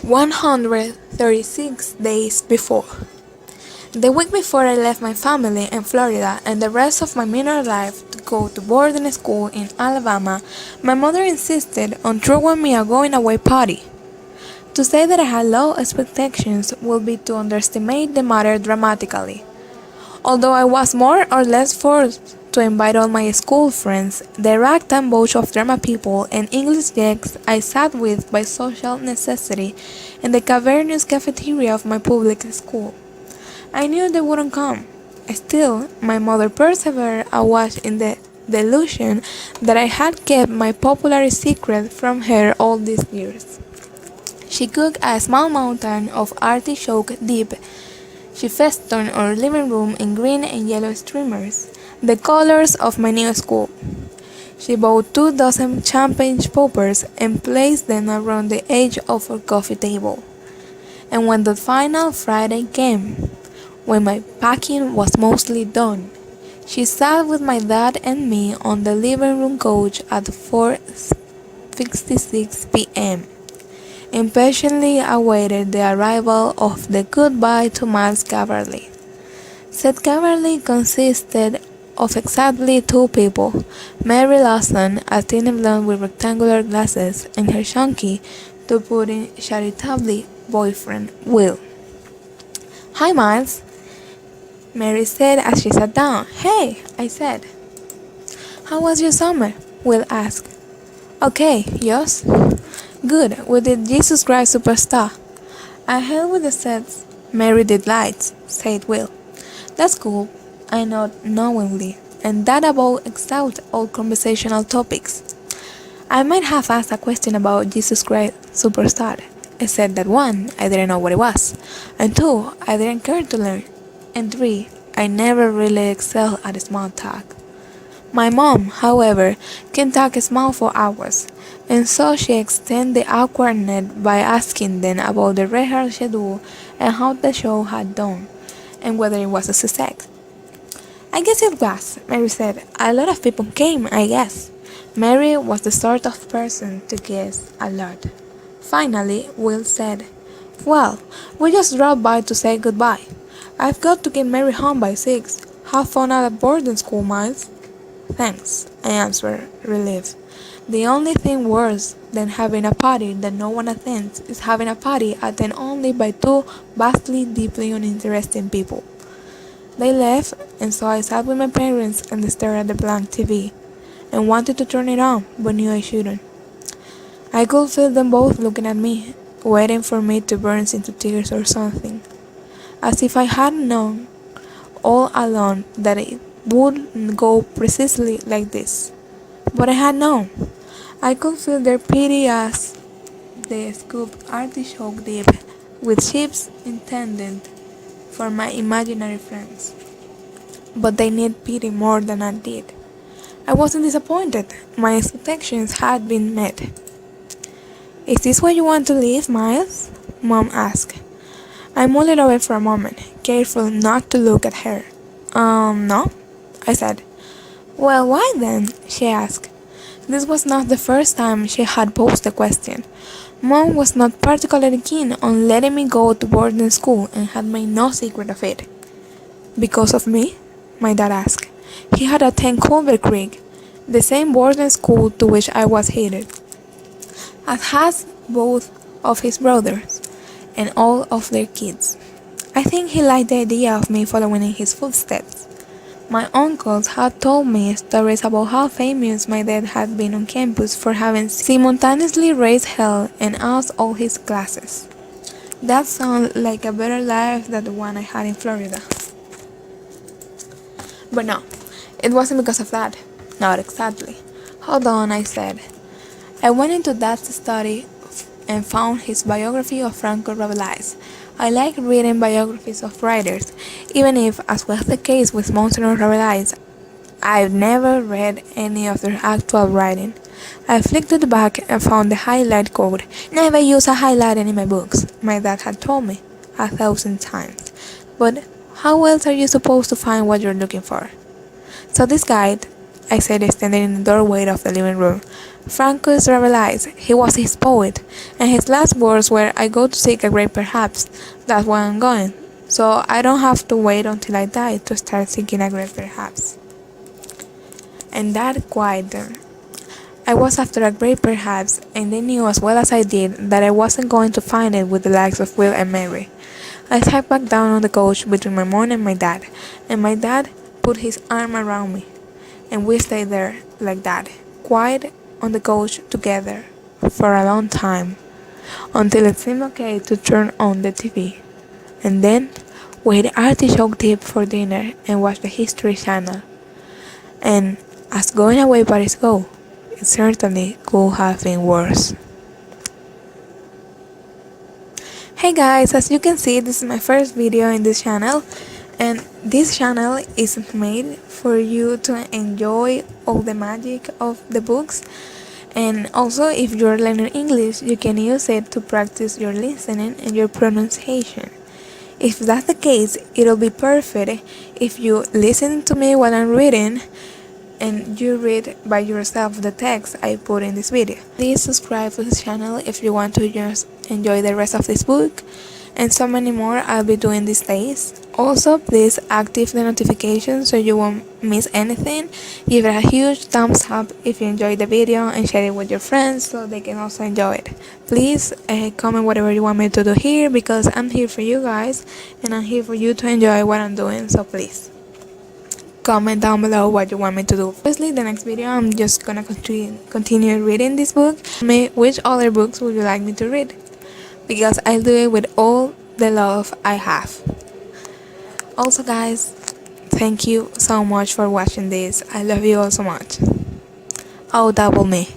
136 days before. The week before I left my family in Florida and the rest of my minor life to go to boarding school in Alabama, my mother insisted on throwing me a going away party. To say that I had low expectations would be to underestimate the matter dramatically. Although I was more or less forced to invite all my school friends, the ragtime bunch of drama people and English geeks I sat with by social necessity in the cavernous cafeteria of my public school. I knew they wouldn't come. Still, my mother persevered awash in the delusion that I had kept my popular secret from her all these years. She cooked a small mountain of artichoke dip. She festooned our living room in green and yellow streamers, the colors of my new school. She bought 2 dozen champagne poppers and placed them around the edge of our coffee table. And when the final Friday came, when my packing was mostly done, she sat with my dad and me on the living room couch at 4:56 p.m. impatiently awaited the arrival of the goodbye to Miles Caverly. Said Caverly consisted of exactly 2 people, Mary Lawson, a thin blonde with rectangular glasses, and her chunky, to put in charitably, boyfriend, Will. "Hi, Miles," Mary said as she sat down. "Hey," I said. "How was your summer?" Will asked. "Okay, yours?" "Good, we did Jesus Christ Superstar." "I helped with the sets." "Mary did lights," said Will. "That's cool," I nodded knowingly, and that about exhausted all conversational topics. I might have asked a question about Jesus Christ Superstar, except that 1, I didn't know what it was, and 2, I didn't care to learn, and 3, I never really excelled at small talk. My mom, however, can talk small for hours, and so she extended the awkwardness by asking them about the rehearsal schedule and how the show had done, and whether it was a success. "I guess it was," Mary said. "A lot of people came, I guess." Mary was the sort of person to guess a lot. Finally, Will said, "Well, we just dropped by to say goodbye. I've got to get Mary home by 6. Have fun at boarding school, Miles." "Thanks," I answered, relieved. The only thing worse than having a party that no one attends is having a party attended only by 2 vastly, deeply uninteresting people. They left, and so I sat with my parents and stared at the blank TV, and wanted to turn it on, but knew I shouldn't. I could feel them both looking at me, waiting for me to burst into tears or something, as if I had known all along that it would go precisely like this. But I had known. I could feel their pity as they scooped artichoke dip with chips intended for my imaginary friends. But they need pity more than I did. I wasn't disappointed. My expectations had been met. "Is this where you want to live, Miles?" Mom asked. I mulled it over for a moment, careful not to look at her. No," I said. "Well, why then?" she asked. This was not the first time she had posed the question. Mom was not particularly keen on letting me go to boarding school and had made no secret of it. "Because of me?" my dad asked. He had attended Culver Creek, the same boarding school to which I was headed, as has both of his brothers and all of their kids. I think he liked the idea of me following in his footsteps. My uncles had told me stories about how famous my dad had been on campus for having simultaneously raised hell and out all his classes. That sounded like a better life than the one I had in Florida. But no, it wasn't because of that. Not exactly. "Hold on," I said. I went into Dad's study and found his biography of Franco Rabelais. I like reading biographies of writers, even if, as was the case with Monsignor Rabelais, I've never read any of their actual writing. I flicked it back and found the highlight code. "Never use a highlighter in my books," my dad had told me 1,000 times. But how else are you supposed to find what you're looking for? So this guide, I said, standing in the doorway of the living room. Francus realized he was his poet, and his last words were, I go to seek a grave perhaps. That's why I'm going. So I don't have to wait until I die to start seeking a grave perhaps. And that quieted them. I was after a grave perhaps, and they knew as well as I did that I wasn't going to find it with the likes of Will and Mary. I sat back down on the couch between my mom and my dad put his arm around me, and we stayed there like that, quiet on the couch together, for a long time, until it seemed okay to turn on the TV. And then we ate artichoke dip for dinner and watched the History Channel. And as going away parties go, it certainly could have been worse. Hey guys, as you can see, this is my first video in this channel, and this channel is made for you to enjoy all the magic of the books, and also if you're learning English, you can use it to practice your listening and your pronunciation. If that's the case, it'll be perfect if you listen to me while I'm reading and you read by yourself the text I put in this video. Please subscribe to this channel if you want to just enjoy the rest of this book and so many more I'll be doing these days. Also, please activate the notifications so you won't miss anything. Give it a huge thumbs up if you enjoyed the video and share it with your friends so they can also enjoy it. Please comment whatever you want me to do here, because I'm here for you guys and I'm here for you to enjoy what I'm doing, so please comment down below what you want me to do. Obviously, the next video I'm just gonna continue reading this book. Which other books would you like me to read? Because I'll do it with all the love I have. Also guys, thank you so much for watching this. I love you all so much. Audible me.